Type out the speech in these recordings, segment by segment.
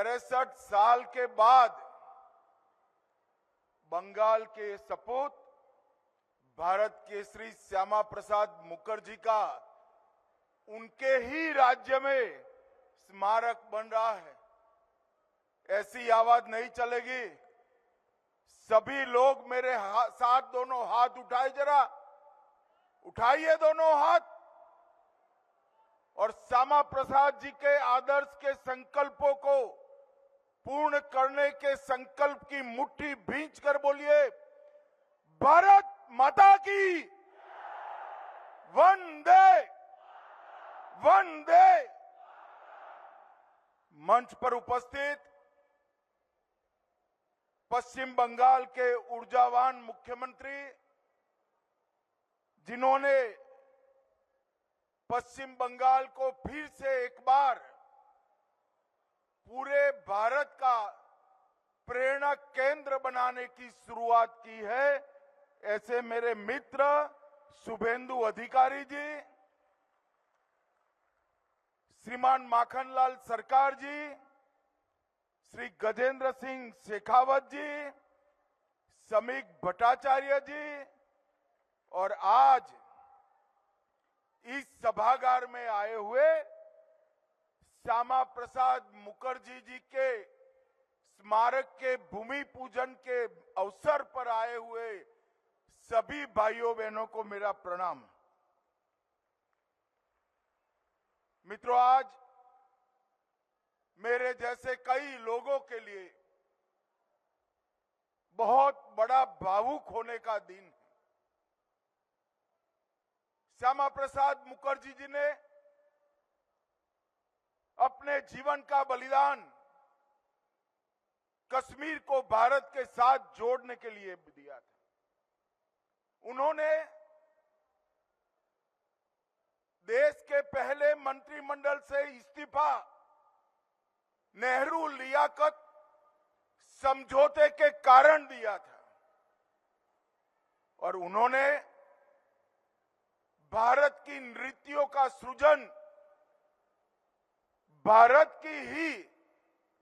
63 साल के बाद बंगाल के सपूत भारत केसरी श्यामा प्रसाद मुखर्जी का उनके ही राज्य में स्मारक बन रहा है। ऐसी आवाज नहीं चलेगी। सभी लोग मेरे साथ दोनों हाथ उठाए, जरा उठाइए दोनों हाथ और श्यामा प्रसाद जी के आदर्श के संकल्पों को पूर्ण करने के संकल्प की मुट्ठी भींच कर बोलिए, भारत माता की वंदे वंदे। मंच पर उपस्थित पश्चिम बंगाल के ऊर्जावान मुख्यमंत्री, जिन्होंने पश्चिम बंगाल को फिर से एक बार पूरे भारत का प्रेरणा केंद्र बनाने की शुरुआत की है, ऐसे मेरे मित्र शुभेंदु अधिकारी जी, श्रीमान माखनलाल सरकार जी, श्री गजेंद्र सिंह शेखावत जी, समीक भट्टाचार्य जी और आज इस सभागार में आए हुए श्यामा प्रसाद मुखर्जी जी के स्मारक के भूमि पूजन के अवसर पर आए हुए सभी भाइयों बहनों को मेरा प्रणाम। मित्रों, आज मेरे जैसे कई लोगों के लिए बहुत बड़ा भावुक होने का दिन है। श्यामा प्रसाद मुखर्जी जी ने अपने जीवन का बलिदान कश्मीर को भारत के साथ जोड़ने के लिए दिया था। उन्होंने देश के पहले मंत्रिमंडल से इस्तीफा नेहरू लियाकत समझौते के कारण दिया था और उन्होंने भारत की नीतियों का सृजन भारत की ही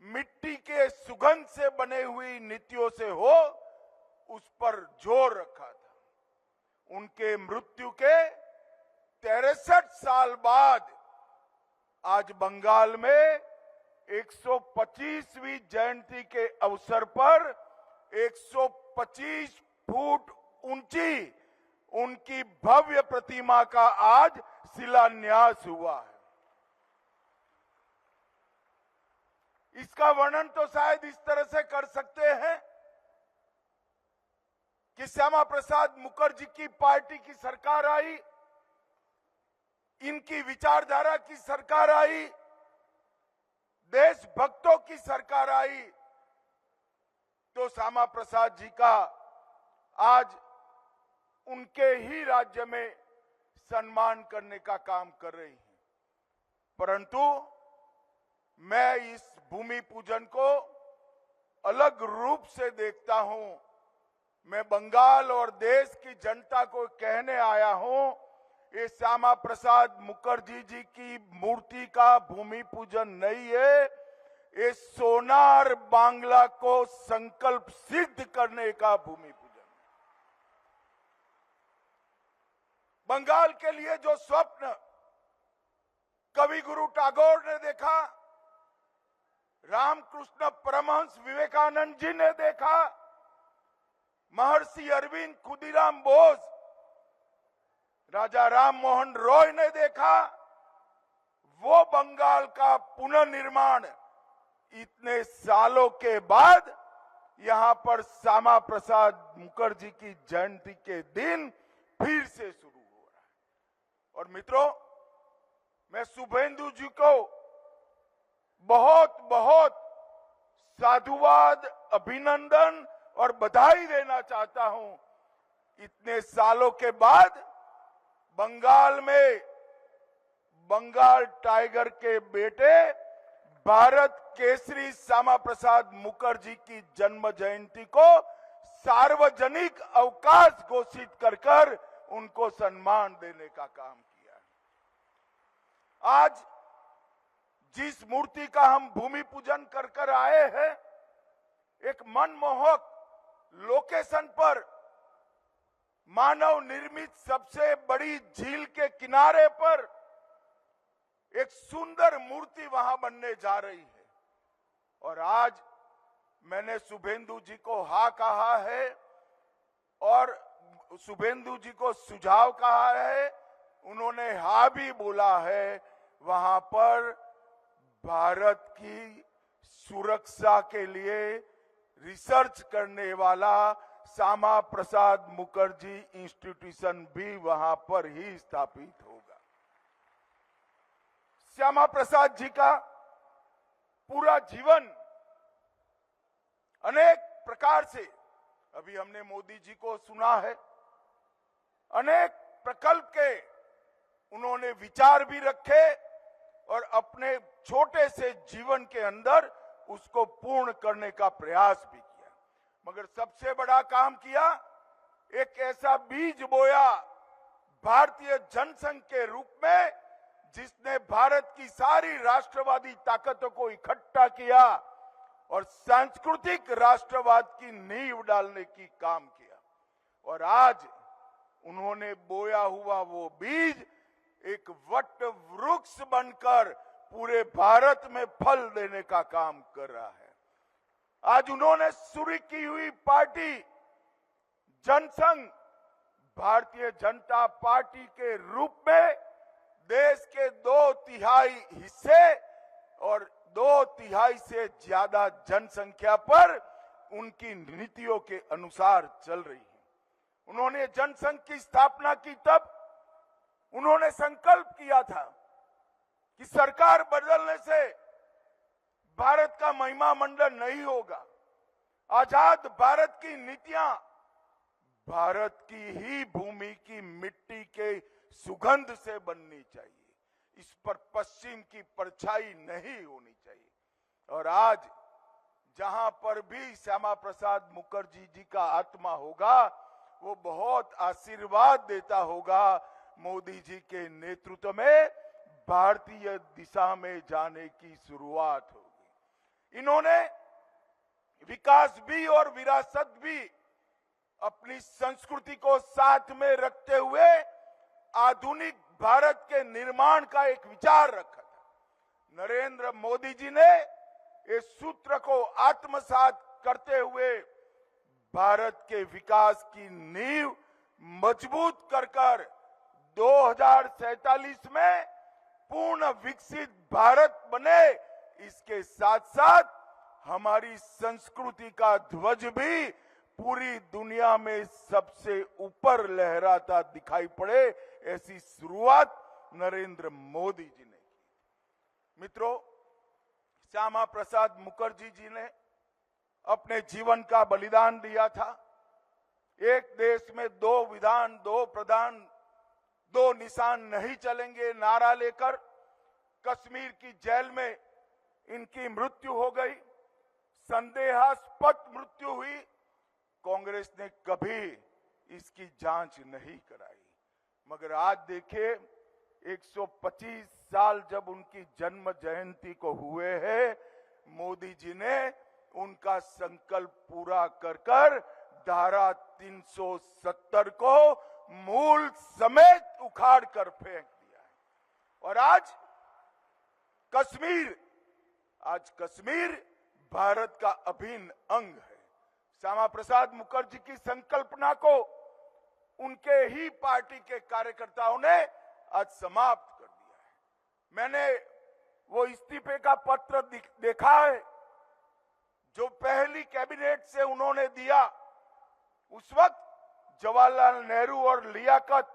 मिट्टी के सुगंध से बने हुई नीतियों से हो, उस पर जोर रखा था। उनके मृत्यु के 63 साल बाद आज बंगाल में 125वीं जयंती के अवसर पर 125 फुट ऊंची उनकी भव्य प्रतिमा का आज शिलान्यास हुआ है। इसका वर्णन तो शायद इस तरह से कर सकते हैं कि श्यामा प्रसाद मुखर्जी की पार्टी की सरकार आई, इनकी विचारधारा की सरकार आई, देशभक्तों की सरकार आई, तो श्यामा प्रसाद जी का आज उनके ही राज्य में सम्मान करने का काम कर रही है। परंतु मैं इस भूमि पूजन को अलग रूप से देखता हूं। मैं बंगाल और देश की जनता को कहने आया हूं, ये श्यामा प्रसाद मुखर्जी जी की मूर्ति का भूमि पूजन नहीं है, ये सोनार बांग्ला को संकल्प सिद्ध करने का भूमि पूजन। बंगाल के लिए जो स्वप्न कवि गुरु टैगोर ने देखा, रामकृष्ण परमहंस विवेकानंद जी ने देखा, महर्षि अरविंद, खुदीराम बोस, राजा राम मोहन रॉय ने देखा, वो बंगाल का पुनर्निर्माण इतने सालों के बाद यहां पर श्यामा प्रसाद मुखर्जी की जयंती के दिन फिर से शुरू हो रहा है। और मित्रों, मैं शुभेंदु जी को बहुत बहुत साधुवाद, अभिनंदन और बधाई देना चाहता हूं। इतने सालों के बाद बंगाल में बंगाल टाइगर के बेटे भारत केसरी श्यामा प्रसाद मुखर्जी की जन्म जयंती को सार्वजनिक अवकाश घोषित कर उनको सम्मान देने का काम किया। आज जिस मूर्ति का हम भूमि पूजन कर कर आए हैं, एक मनमोहक लोकेशन पर, मानव निर्मित सबसे बड़ी झील के किनारे पर एक सुंदर मूर्ति वहां बनने जा रही है। और आज मैंने शुभेंदु जी को हाँ कहा है और शुभेंदु जी को सुझाव कहा है, उन्होंने हाँ भी बोला है। वहां पर भारत की सुरक्षा के लिए रिसर्च करने वाला श्यामा प्रसाद मुखर्जी इंस्टीट्यूशन भी वहां पर ही स्थापित होगा। श्यामा प्रसाद जी का पूरा जीवन अनेक प्रकार से, अभी हमने मोदी जी को सुना है, अनेक प्रकल्प के उन्होंने विचार भी रखे और अपने छोटे से जीवन के अंदर उसको पूर्ण करने का प्रयास भी किया। मगर सबसे बड़ा काम किया, एक ऐसा बीज बोया भारतीय जनसंघ के रूप में, जिसने भारत की सारी राष्ट्रवादी ताकतों को इकट्ठा किया और सांस्कृतिक राष्ट्रवाद की नींव डालने की काम किया। और आज उन्होंने बोया हुआ वो बीज एक वट वृक्ष बनकर पूरे भारत में फल देने का काम कर रहा है। आज उन्होंने शुरू की हुई पार्टी जनसंघ, भारतीय जनता पार्टी के रूप में देश के 2/3 हिस्से और 2/3 से ज्यादा जनसंख्या पर उनकी नीतियों के अनुसार चल रही है। उन्होंने जनसंघ की स्थापना की तब उन्होंने संकल्प किया था कि सरकार बदलने से भारत का महिमा मंडन नहीं होगा। आजाद भारत की नीतियां भारत की ही भूमि की मिट्टी के सुगंध से बननी चाहिए, इस पर पश्चिम की परछाई नहीं होनी चाहिए। और आज जहां पर भी श्यामा प्रसाद मुखर्जी जी का आत्मा होगा, वो बहुत आशीर्वाद देता होगा। मोदी जी के नेतृत्व में भारतीय दिशा में जाने की शुरुआत होगी। इन्होंने विकास भी और विरासत भी अपनी संस्कृति को साथ में रखते हुए आधुनिक भारत के निर्माण का एक विचार रखा था। नरेंद्र मोदी जी ने इस सूत्र को आत्मसात करते हुए भारत के विकास की नींव मजबूत कर 2047 में पूर्ण विकसित भारत बने, इसके साथ साथ हमारी संस्कृति का ध्वज भी पूरी दुनिया में सबसे ऊपर लहराता दिखाई पड़े, ऐसी शुरुआत नरेंद्र मोदी जी ने की। मित्रों, श्यामा प्रसाद मुखर्जी जी ने अपने जीवन का बलिदान दिया था। एक देश में 2 विधान 2 प्रधान 2 निशान नहीं चलेंगे नारा लेकर कश्मीर की जेल में इनकी मृत्यु हो गई। संदेहास्पद मृत्यु हुई। कांग्रेस ने कभी इसकी जांच नहीं कराई। मगर आज देखिए, 125 साल जब उनकी जन्म जयंती को हुए हैं, मोदी जी ने उनका संकल्प पूरा कर धारा 370 को मूल समेत उखाड़ कर फेंक दिया है। और आज कश्मीर भारत का अभिन्न अंग है। श्यामा प्रसाद मुखर्जी की संकल्पना को उनके ही पार्टी के कार्यकर्ताओं ने आज समाप्त कर दिया है। मैंने वो इस्तीफे का पत्र देखा है जो पहली कैबिनेट से उन्होंने दिया। उस वक्त जवाहरलाल नेहरू और लियाकत,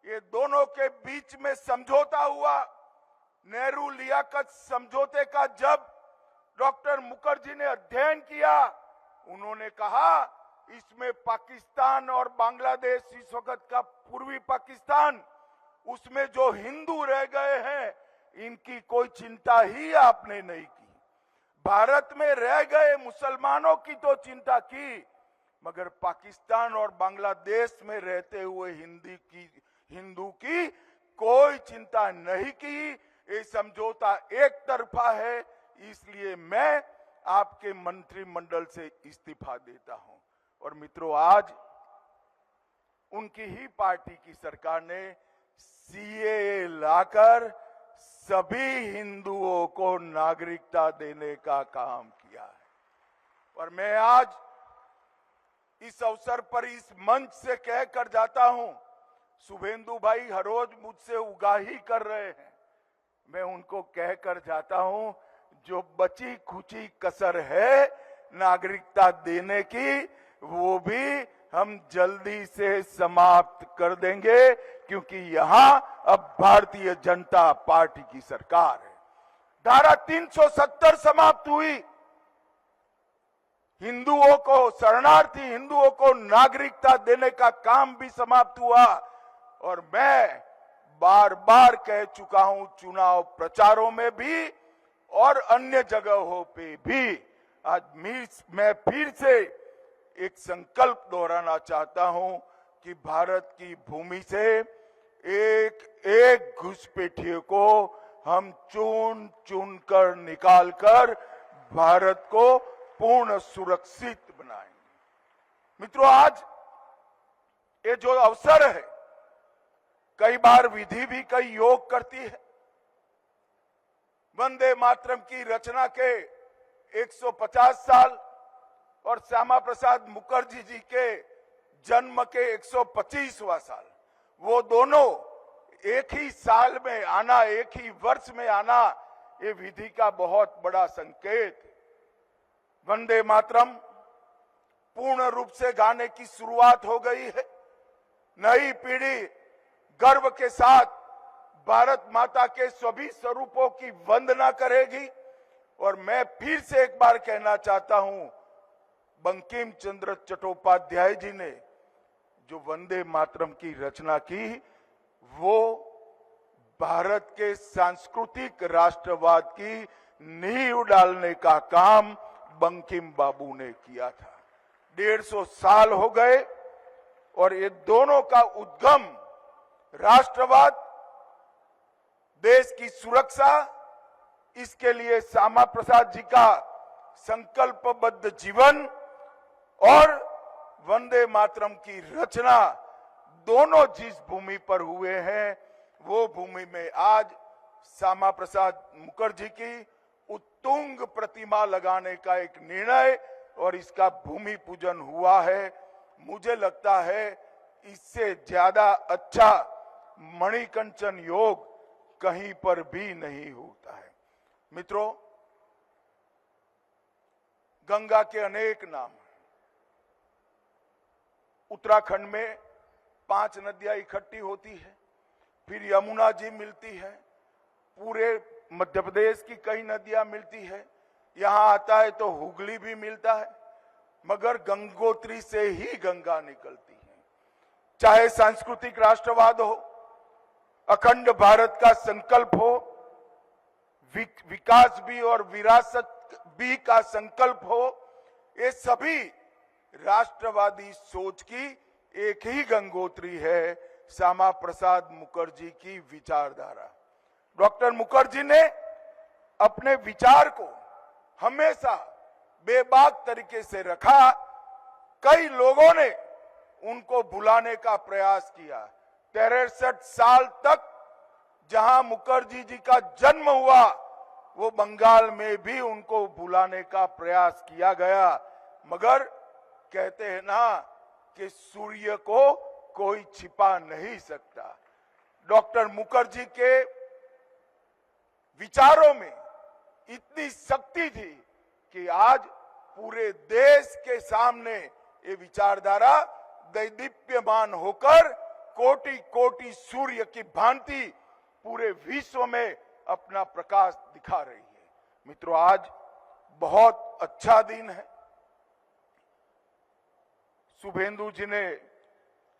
ये दोनों के बीच में समझौता हुआ। नेहरू लियाकत समझौते का जब डॉक्टर मुखर्जी ने अध्ययन किया, उन्होंने कहा इसमें पाकिस्तान और बांग्लादेश, इस वक्त का पूर्वी पाकिस्तान, उसमें जो हिंदू रह गए हैं, इनकी कोई चिंता ही आपने नहीं की। भारत में रह गए मुसलमानों की तो चिंता की, मगर पाकिस्तान और बांग्लादेश में रहते हुए हिंदू की कोई चिंता नहीं की। ये समझौता एक तरफा है, इसलिए मैं आपके मंत्रिमंडल से इस्तीफा देता हूं। और मित्रों, आज उनकी ही पार्टी की सरकार ने सीएए लाकर सभी हिंदुओं को नागरिकता देने का काम किया है। और मैं आज इस अवसर पर इस मंच से कहकर जाता हूं, शुभेंदु भाई हर रोज मुझसे उगाही कर रहे हैं, मैं उनको कहकर जाता हूं, जो बची खुची कसर है नागरिकता देने की, वो भी हम जल्दी से समाप्त कर देंगे, क्योंकि यहां अब भारतीय जनता पार्टी की सरकार है। धारा 370 समाप्त हुई, हिंदुओं को, शरणार्थी हिंदुओं को नागरिकता देने का काम भी समाप्त हुआ। और मैं बार बार कह चुका हूं, चुनाव प्रचारों में भी और अन्य जगहों पे भी, आज मैं फिर से एक संकल्प दोहराना चाहता हूं कि भारत की भूमि से एक एक घुसपैठियों को हम चुन चुन कर निकाल कर भारत को पूर्ण सुरक्षित बनाएंगे। मित्रों, आज ये जो अवसर है, कई बार विधि भी कई योग करती है। वंदे मातरम की रचना के 150 साल और श्यामा प्रसाद मुखर्जी जी के जन्म के 125वां साल, वो दोनों एक ही साल में आना, एक ही वर्ष में आना, ये विधि का बहुत बड़ा संकेत है। वंदे मातरम पूर्ण रूप से गाने की शुरुआत हो गई है। नई पीढ़ी गर्व के साथ भारत माता के सभी स्वरूपों की वंदना करेगी। और मैं फिर से एक बार कहना चाहता हूं, बंकिम चंद्र चट्टोपाध्याय जी ने जो वंदे मातरम की रचना की, वो भारत के सांस्कृतिक राष्ट्रवाद की नींव डालने का काम बंकिम बाबू ने किया था। 150 साल हो गए और ये दोनों का उद्गम राष्ट्रवाद, देश की सुरक्षा, इसके लिए श्यामा प्रसाद जी का संकल्पबद्ध जीवन और वंदे मातरम की रचना, दोनों जिस भूमि पर हुए हैं, वो भूमि में आज श्यामा प्रसाद मुखर्जी की उत्तुंग प्रतिमा लगाने का एक निर्णय और इसका भूमि पूजन हुआ है। मुझे लगता है इससे ज्यादा अच्छा मणिकंचन योग कहीं पर भी नहीं होता है। मित्रों, गंगा के अनेक नाम हैं। उत्तराखंड में 5 नदियां इकट्ठी होती है, फिर यमुना जी मिलती है, पूरे मध्य प्रदेश की कई नदियां मिलती है, यहां आता है तो हुगली भी मिलता है, मगर गंगोत्री से ही गंगा निकलती है। चाहे सांस्कृतिक राष्ट्रवाद हो, अखंड भारत का संकल्प हो, विकास भी और विरासत भी का संकल्प हो, ये सभी राष्ट्रवादी सोच की एक ही गंगोत्री है, श्यामा प्रसाद मुखर्जी की विचारधारा। डॉक्टर मुखर्जी ने अपने विचार को हमेशा बेबाक तरीके से रखा। कई लोगों ने उनको भुलाने का प्रयास किया। 63 साल तक जहां मुखर्जी जी का जन्म हुआ, वो बंगाल में भी उनको भुलाने का प्रयास किया गया, मगर कहते हैं ना कि सूर्य को कोई छिपा नहीं सकता। डॉक्टर मुखर्जी के विचारों में इतनी शक्ति थी कि आज पूरे देश के सामने ये विचारधारा दैदीप्यमान होकर कोटि कोटि सूर्य की भांति पूरे विश्व में अपना प्रकाश दिखा रही है। मित्रों, आज बहुत अच्छा दिन है। शुभेंदु जी ने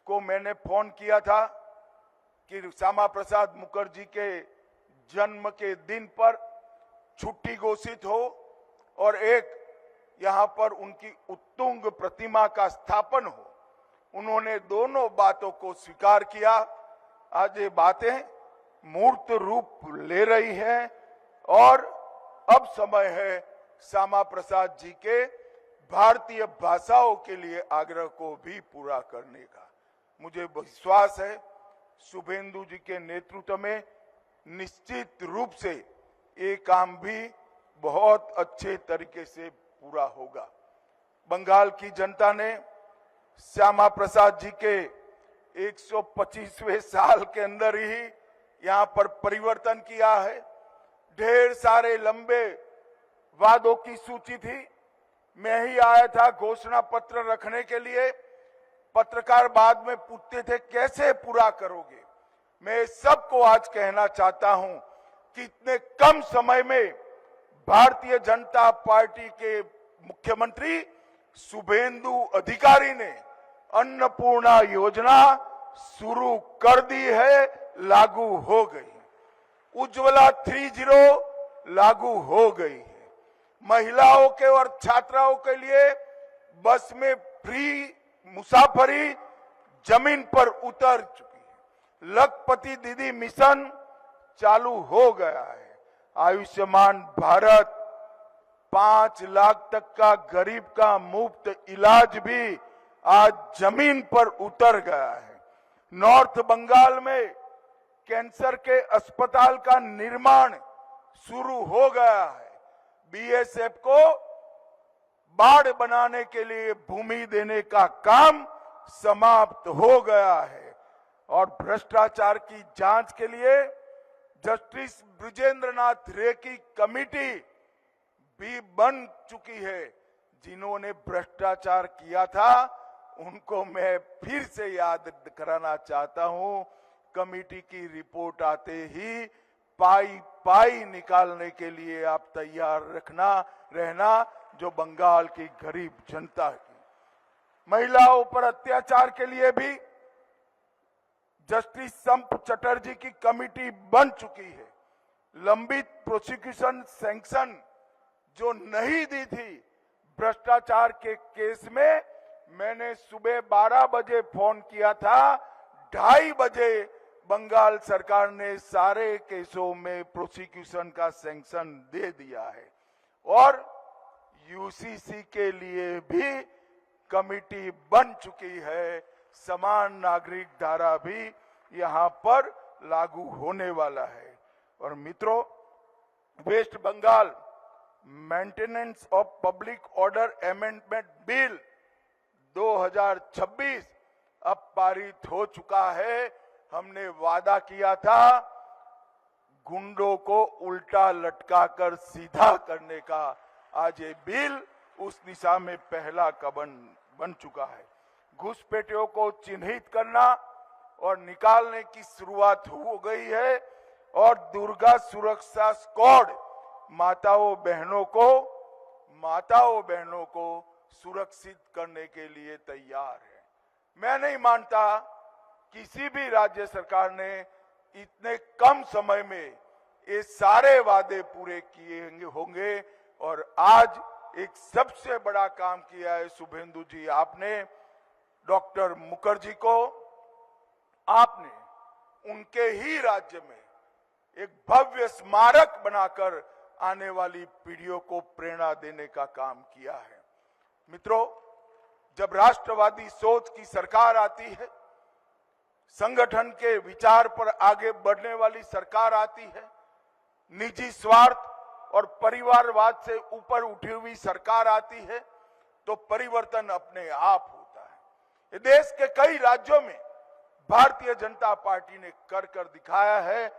को मैंने फोन किया था कि श्यामा प्रसाद मुखर्जी के जन्म के दिन पर छुट्टी घोषित हो और एक यहां पर उनकी उत्तुंग प्रतिमा का स्थापन हो। उन्होंने दोनों बातों को स्वीकार किया। आज ये बातें मूर्त रूप ले रही है और अब समय है श्यामा प्रसाद जी के भारतीय भाषाओं के लिए आग्रह को भी पूरा करने का। मुझे विश्वास है शुभेंदु जी के नेतृत्व में निश्चित रूप से ये काम भी बहुत अच्छे तरीके से पूरा होगा। बंगाल की जनता ने श्यामा प्रसाद जी के 125वें साल के अंदर ही यहाँ पर परिवर्तन किया है। ढेर सारे लंबे वादों की सूची थी। मैं ही आया था घोषणा पत्र रखने के लिए। पत्रकार बाद में पूछते थे कैसे पूरा करोगे। मैं सबको आज कहना चाहता हूं कि इतने कम समय में भारतीय जनता पार्टी के मुख्यमंत्री शुभेंदु अधिकारी ने अन्नपूर्णा योजना शुरू कर दी है, लागू हो गई। उज्ज्वला 30 लागू हो गई है। महिलाओं के और छात्राओं के लिए बस में फ्री मुसाफरी जमीन पर उतर चुकी है। लखपति दीदी मिशन चालू हो गया है। आयुष्मान भारत 5 लाख तक का गरीब का मुफ्त इलाज भी आज जमीन पर उतर गया है। नॉर्थ बंगाल में कैंसर के अस्पताल का निर्माण शुरू हो गया है। बीएसएफ को बाढ़ बनाने के लिए भूमि देने का काम समाप्त हो गया है और भ्रष्टाचार की जांच के लिए जस्टिस बृजेंद्र नाथ रे की कमेटी भी बन चुकी है। जिन्होंने भ्रष्टाचार किया था उनको मैं फिर से याद कराना चाहता हूं, कमेटी की रिपोर्ट आते ही पाई पाई निकालने के लिए आप तैयार रहना जो बंगाल की गरीब जनता की। महिलाओं पर अत्याचार के लिए भी जस्टिस संप चटर्जी की कमेटी बन चुकी है। लंबित प्रोसिक्यूशन सैंक्शन जो नहीं दी थी भ्रष्टाचार के केस में, मैंने सुबह 12 बजे फोन किया था, 2:30 बजे बंगाल सरकार ने सारे केसों में प्रोसिक्यूशन का सैंक्शन दे दिया है और यूसीसी के लिए भी कमेटी बन चुकी है। समान नागरिक धारा भी यहां पर लागू होने वाला है। और मित्रों, west Bengal maintenance of public order amendment bill 2026 अब पारित हो चुका है। हमने वादा किया था गुंडों को उल्टा लटकाकर सीधा करने का। आज ये बिल उस दिशा में पहला कदम बन चुका है। घुसपैठियों को चिन्हित करना और निकालने की शुरुआत हो गई है और दुर्गा सुरक्षा स्क्वाड माताओं बहनों को सुरक्षित करने के लिए तैयार है। मैं नहीं मानता किसी भी राज्य सरकार ने इतने कम समय में ये सारे वादे पूरे किए होंगे और आज एक सबसे बड़ा काम किया है शुभेंदु जी। आपने डॉक्टर मुखर्जी को, आपने उनके ही राज्य में एक भव्य स्मारक बनाकर आने वाली पीढ़ियों को प्रेरणा देने का काम किया है। मित्रों, जब राष्ट्रवादी सोच की सरकार आती है, संगठन के विचार पर आगे बढ़ने वाली सरकार आती है, निजी स्वार्थ और परिवारवाद से ऊपर उठी हुई सरकार आती है, तो परिवर्तन अपने आप होता है। ये देश के कई राज्यों में भारतीय जनता पार्टी ने कर दिखाया है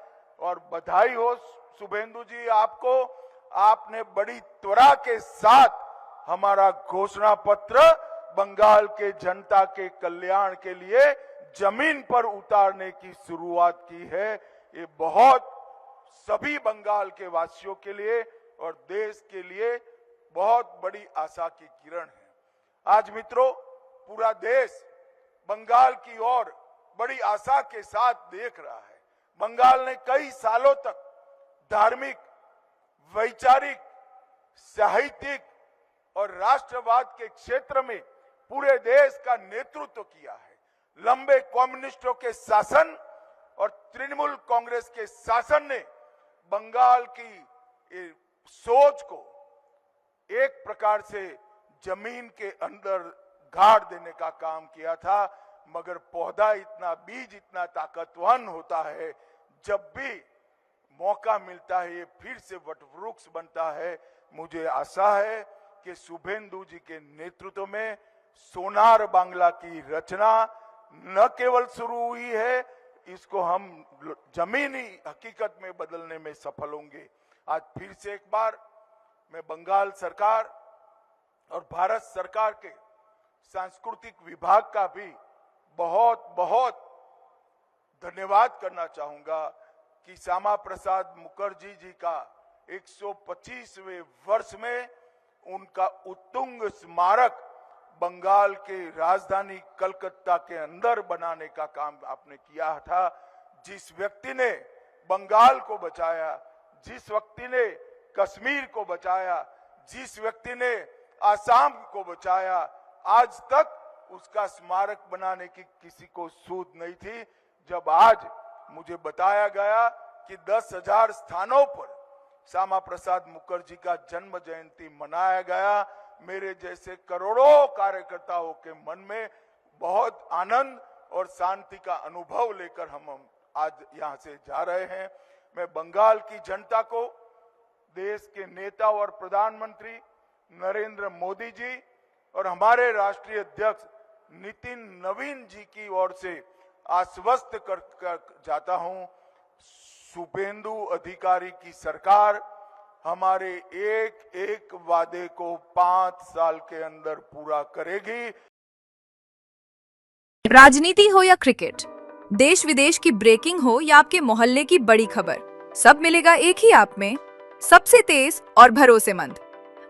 और बधाई हो शुभेंदु जी आपको। आपने बड़ी त्वरा के साथ हमारा घोषणा पत्र बंगाल के जनता के कल्याण के लिए जमीन पर उतारने की शुरुआत की है। ये बहुत सभी बंगाल के वासियों के लिए और देश के लिए बहुत बड़ी आशा की किरण है। आज मित्रों, पूरा देश बंगाल की ओर बड़ी आशा के साथ देख रहा है। बंगाल ने कई सालों तक धार्मिक, वैचारिक, साहित्यिक और राष्ट्रवाद के क्षेत्र में पूरे देश का नेतृत्व किया है। लंबे कम्युनिस्टों के शासन और तृणमूल कांग्रेस के शासन ने बंगाल की सोच को एक प्रकार से जमीन के अंदर गाड़ देने का काम किया था। मगर पौधा इतना, बीज इतना ताकतवान होता है, जब भी मौका मिलता है ये फिर से वटवृक्ष बनता है। मुझे आशा है कि शुभेंदु जी के नेतृत्व में सोनार बांग्ला की रचना न केवल शुरू हुई है, इसको हम जमीनी हकीकत में बदलने में सफल होंगे। आज फिर से एक बार मैं बंगाल सरकार और भारत सरकार के सांस्कृतिक विभाग का भी बहुत बहुत धन्यवाद करना चाहूंगा कि श्यामा प्रसाद मुखर्जी जी का 125वें वर्ष में उनका उत्तुंग स्मारक बंगाल के राजधानी कलकत्ता के अंदर बनाने का काम आपने किया था। जिस व्यक्ति ने बंगाल को बचाया, जिस व्यक्ति ने कश्मीर को बचाया, जिस व्यक्ति ने आसाम को बचाया, आज तक उसका स्मारक बनाने की किसी को सूझ नहीं थी। जब आज मुझे बताया गया कि 10,000 स्थानों पर श्यामा प्रसाद मुखर्जी का जन्म जयंती मनाया गया, मेरे जैसे करोड़ों कार्यकर्ताओं के मन में बहुत आनंद और शांति का अनुभव लेकर हम आज यहां से जा रहे हैं। मैं बंगाल की जनता को, देश के नेता और प्रधानमंत्री नरेंद्र मोदी जी और हमारे राष्ट्रीय अध्यक्ष नितिन नवीन जी की ओर से आश्वस्त कर जाता हूं, शुभेंदु अधिकारी की सरकार हमारे एक एक वादे को 5 साल के अंदर पूरा करेगी। राजनीति हो या क्रिकेट, देश विदेश की ब्रेकिंग हो या आपके मोहल्ले की बड़ी खबर, सब मिलेगा एक ही ऐप में, सबसे तेज और भरोसेमंद।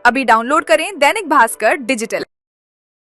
अभी डाउनलोड करें दैनिक भास्कर डिजिटल।